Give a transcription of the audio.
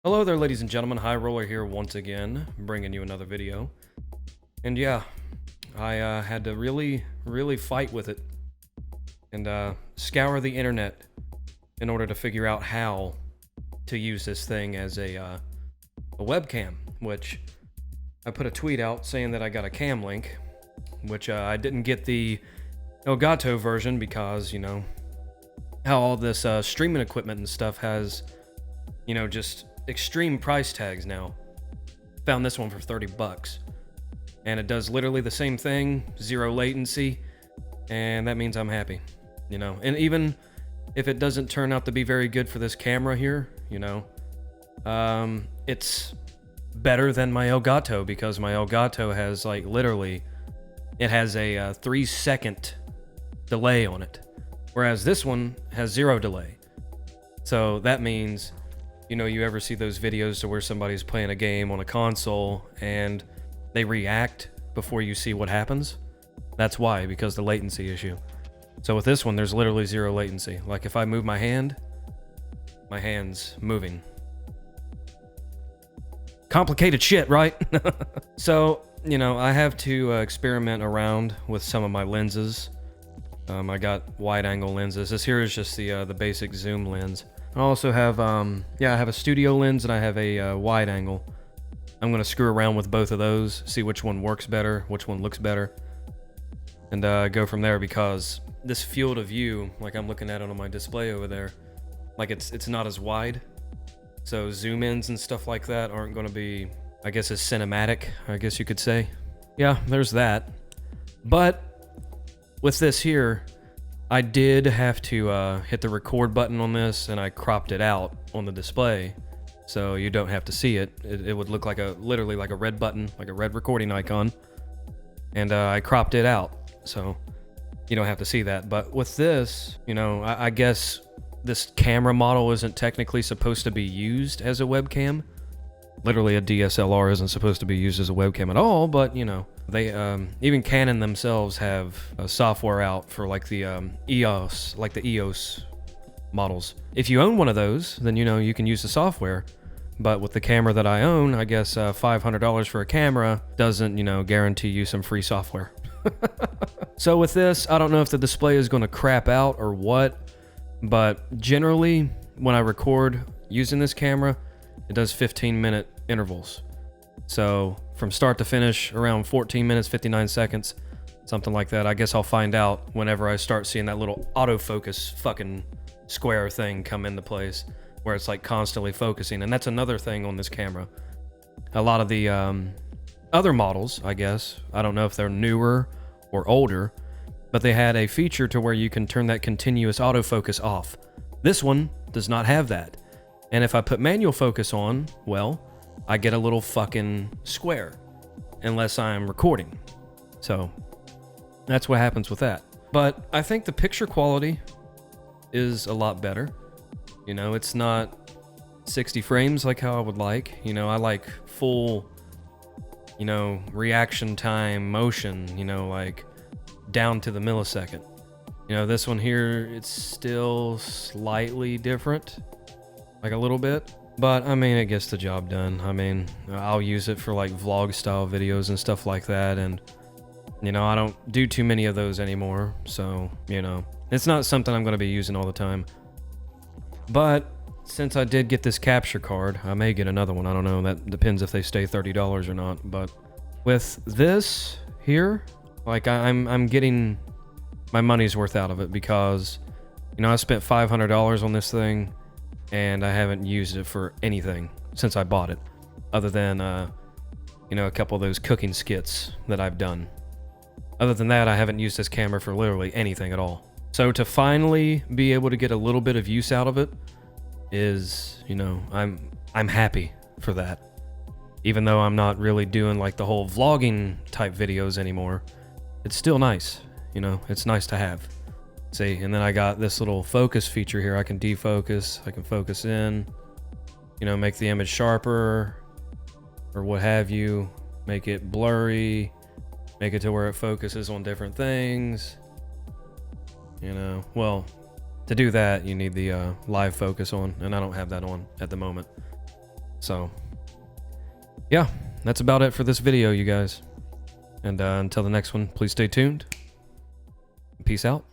Hello there, ladies and gentlemen. High Roller here once again, bringing you another video. And yeah, I had to really fight with it and scour the internet in order to figure out how to use this thing as a webcam, which I put a tweet out saying that I got a CamLink, which I didn't get the Elgato version because, you know, how all this streaming equipment and stuff has, you know, just extreme price tags now. Found this one for 30 bucks. And it does literally the same thing, 0 latency, and that means I'm happy, you know. And even if it doesn't turn out to be very good for this camera here, you know, it's better than my Elgato because my Elgato has like literally, it has a 3-second delay on it, whereas this one has 0 delay. So that means, you know, you ever see those videos to where somebody's playing a game on a console and they react before you see what happens? That's why, because the latency issue. So with this one, there's literally 0 latency. Like if I move my hand, my hand's moving. Complicated shit, right? So, you know, I have to experiment around with some of my lenses. I got wide angle lenses. This here is just the basic zoom lens. I also have, I have a studio lens and I have a wide angle. I'm going to screw around with both of those, see which one works better, which one looks better, and go from there, because this field of view, like I'm looking at it on my display over there, like it's not as wide. So zoom ins and stuff like that aren't going to be, I guess, as cinematic, I guess you could say. Yeah, there's that. But with this here, I did have to hit the record button on this, and I cropped it out on the display so you don't have to see it. It would look like literally like a red button, like a red recording icon, and I cropped it out so you don't have to see that. But with this, you know, I guess this camera model isn't technically supposed to be used as a webcam. Literally a DSLR isn't supposed to be used as a webcam at all, but you know, they even Canon themselves have software out for like the EOS, like the EOS models. If you own one of those, then you know you can use the software. But with the camera that I own, I guess $500 for a camera doesn't, you know, guarantee you some free software. So with this, I don't know if the display is going to crap out or what, but generally when I record using this camera, it does 15-minute intervals. So from start to finish, around 14 minutes, 59 seconds, something like that. I guess I'll find out whenever I start seeing that little autofocus fucking square thing come into place, where it's like constantly focusing. And that's another thing on this camera. A lot of the other models, I guess, I don't know if they're newer or older, but they had a feature to where you can turn that continuous autofocus off. This one does not have that. And if I put manual focus on, well, I get a little fucking square, unless I'm recording. So that's what happens with that. But I think the picture quality is a lot better. You know, it's not 60 frames like how I would like. You know, I like full, you know, reaction time motion, you know, like down to the millisecond. You know, this one here, it's still slightly different. Like a little bit, but I mean, it gets the job done. I mean, I'll use it for like vlog style videos and stuff like that, and you know, I don't do too many of those anymore, so you know, it's not something I'm going to be using all the time. But since I did get this capture card, I may get another one. I don't know, that depends if they stay $30 or not. But with this here, like I'm getting my money's worth out of it, because you know, I spent $500 on this thing and I haven't used it for anything since I bought it, other than, you know, a couple of those cooking skits that I've done. Other than that, I haven't used this camera for literally anything at all. So to finally be able to get a little bit of use out of it is, you know, I'm happy for that. Even though I'm not really doing like the whole vlogging type videos anymore, it's still nice, you know, it's nice to have. See, and then I got this little focus feature here. I can defocus, I can focus in, you know, make the image sharper or what have you, make it blurry, make it to where it focuses on different things, you know. Well, to do that, you need the live focus on, and I don't have that on at the moment. So, yeah, that's about it for this video, you guys. And until the next one, please stay tuned. Peace out.